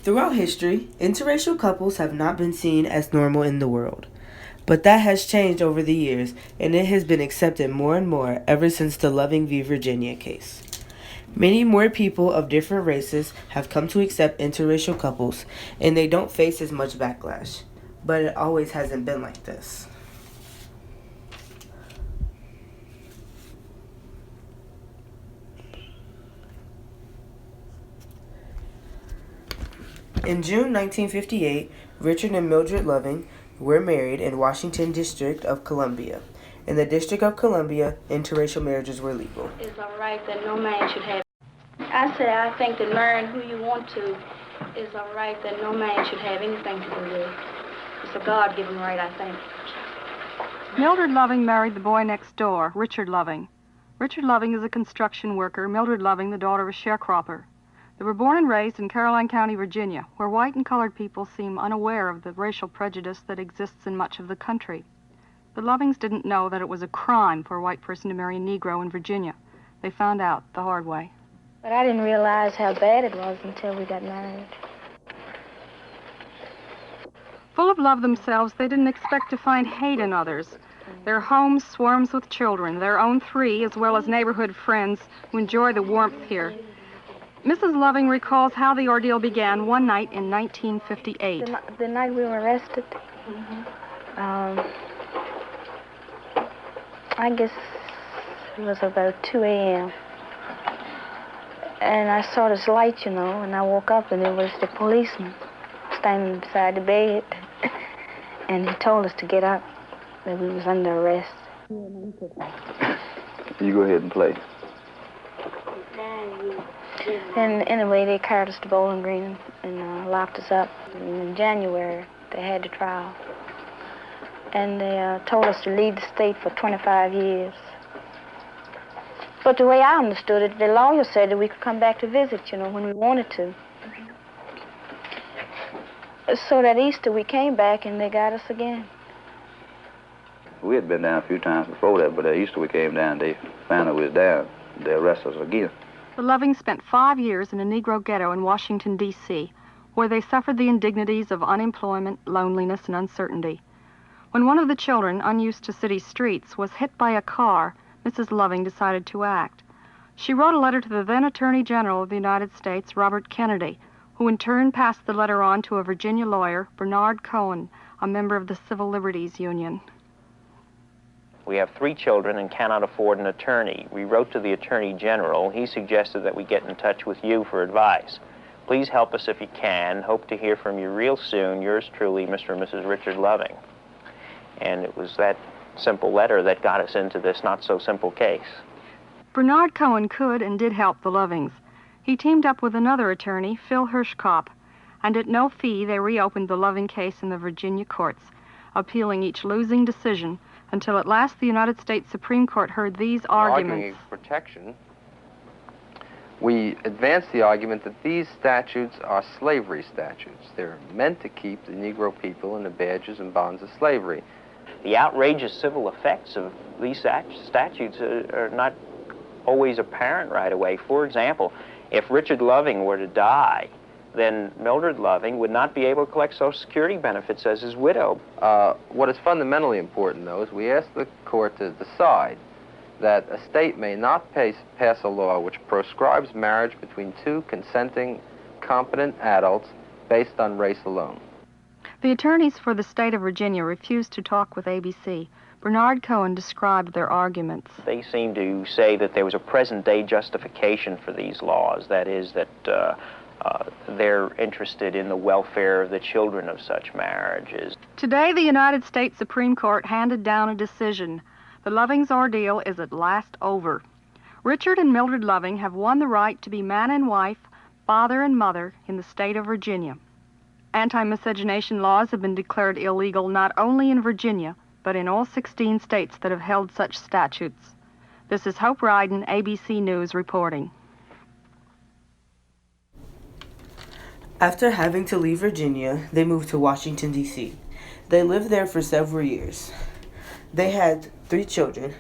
Throughout history, interracial couples have not been seen as normal in the world. But that has changed over the years, and it has been accepted more and more ever since the Loving v. Virginia case. Many more people of different races have come to accept interracial couples, and they don't face as much backlash. But it always hasn't been like this. In June 1958, Richard and Mildred Loving were married in Washington District of Columbia. In the District of Columbia, interracial marriages were legal. It's all right that no man should have. I think that marrying who you want to is all right that no man should have anything to do with. It's a God-given right, I think. Mildred Loving married the boy next door, Richard Loving. Richard Loving is a construction worker, Mildred Loving the daughter of a sharecropper. They were born and raised in Caroline County, Virginia, where white and colored people seem unaware of the racial prejudice that exists in much of the country. The Lovings didn't know that it was a crime for a white person to marry a Negro in Virginia. They found out the hard way. But I didn't realize how bad it was until we got married. Full of love themselves, they didn't expect to find hate in others. Their home swarms with children, their own 3, as well as neighborhood friends who enjoy the warmth here. Mrs. Loving recalls how the ordeal began one night in 1958. The night we were arrested, I guess it was about 2 a.m. And I saw this light, and I woke up, and it was the policeman standing beside the bed. And he told us to get up, that we was under arrest. You go ahead and play. And anyway, they carried us to Bowling Green and locked us up. And in January, they had the trial. And they told us to leave the state for 25 years. But the way I understood it, the lawyer said that we could come back to visit, when we wanted to. So that Easter, we came back, and they got us again. We had been down a few times before that, but at Easter we came down, they found out we was down. They arrested us again. The Lovings spent 5 years in a Negro ghetto in Washington, D.C., where they suffered the indignities of unemployment, loneliness, and uncertainty. When one of the children, unused to city streets, was hit by a car, Mrs. Loving decided to act. She wrote a letter to the then Attorney General of the United States, Robert Kennedy, who in turn passed the letter on to a Virginia lawyer, Bernard Cohen, a member of the Civil Liberties Union. We have 3 children and cannot afford an attorney. We wrote to the Attorney General. He suggested that we get in touch with you for advice. Please help us if you can. Hope to hear from you real soon. Yours truly, Mr. and Mrs. Richard Loving. And it was that simple letter that got us into this not-so-simple case. Bernard Cohen could and did help the Lovings. He teamed up with another attorney, Phil Hirschkopf, and at no fee they reopened the Loving case in the Virginia courts, appealing each losing decision until at last the United States Supreme Court heard these arguments. Arguing protection, we advance the argument that these statutes are slavery statutes. They're meant to keep the Negro people in the badges and bonds of slavery. The outrageous civil effects of these statutes are not always apparent right away. For example, if Richard Loving were to die, then Mildred Loving would not be able to collect Social Security benefits as his widow. What is fundamentally important, though, is we ask the court to decide that a state may not pass a law which proscribes marriage between 2 consenting, competent adults based on race alone. The attorneys for the state of Virginia refused to talk with ABC. Bernard Cohen described their arguments. They seem to say that there was a present-day justification for these laws. That is, that they're interested in the welfare of the children of such marriages. Today, the United States Supreme Court handed down a decision. The Lovings' ordeal is at last over. Richard and Mildred Loving have won the right to be man and wife, father and mother in the state of Virginia. Anti-miscegenation laws have been declared illegal not only in Virginia, but in all 16 states that have held such statutes. This is Hope Ryden, ABC News, reporting. After having to leave Virginia, they moved to Washington, D.C. They lived there for several years. They had 3 children,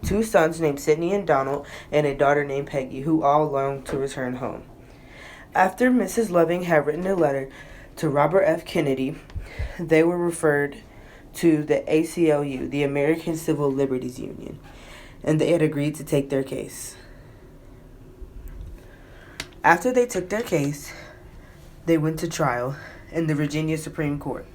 2 sons named Sidney and Donald, and a daughter named Peggy, who all longed to return home. After Mrs. Loving had written a letter to Robert F. Kennedy, they were referred to the ACLU, the American Civil Liberties Union, and they had agreed to take their case. After they took their case, they went to trial in the Virginia Supreme Court.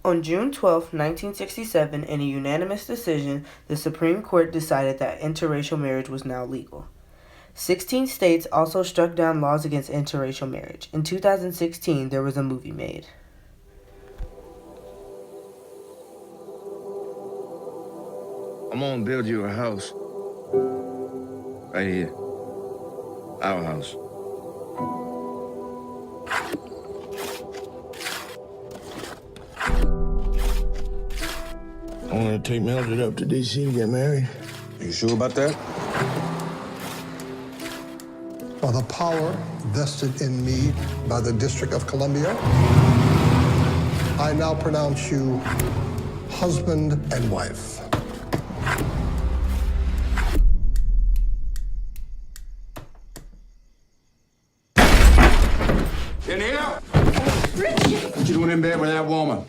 On June 12, 1967, in a unanimous decision, the Supreme Court decided that interracial marriage was now legal. 16 states also struck down laws against interracial marriage. In 2016, there was a movie made. I'm gonna build you a house. Right here. Our house. I'm gonna take Mildred up to D.C. and get married. You sure about that? By the power vested in me by the District of Columbia, I now pronounce you husband and wife. In here? Richard! What you doing in bed with that woman?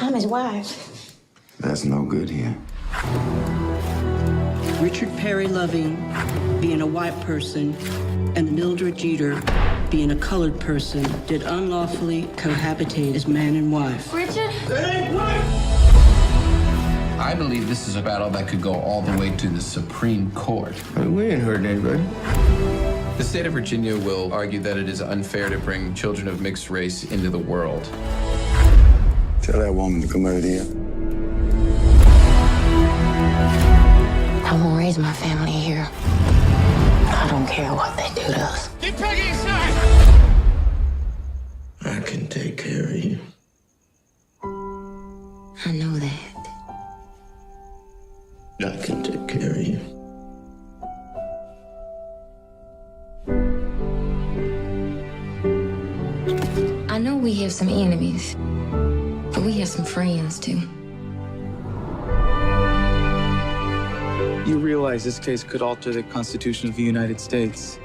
I'm his wife. That's no good here. Richard Perry Loving being a white person and Mildred Jeter being a colored person did unlawfully cohabitate as man and wife. Richard? That ain't right! I believe this is a battle that could go all the way to the Supreme Court. We ain't hurting anybody. The state of Virginia will argue that it is unfair to bring children of mixed race into the world. Tell that woman to come out here. I won't raise my family here. I don't care what they do to us. Get Peggy inside! We have some enemies, but we have some friends, too. You realize this case could alter the Constitution of the United States.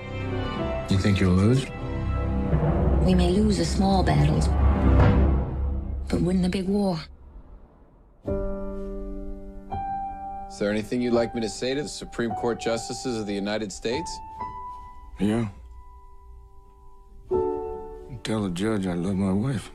You think you'll lose? We may lose the small battles, but win the big war. Is there anything you'd like me to say to the Supreme Court Justices of the United States? Yeah. Tell the judge I love my wife.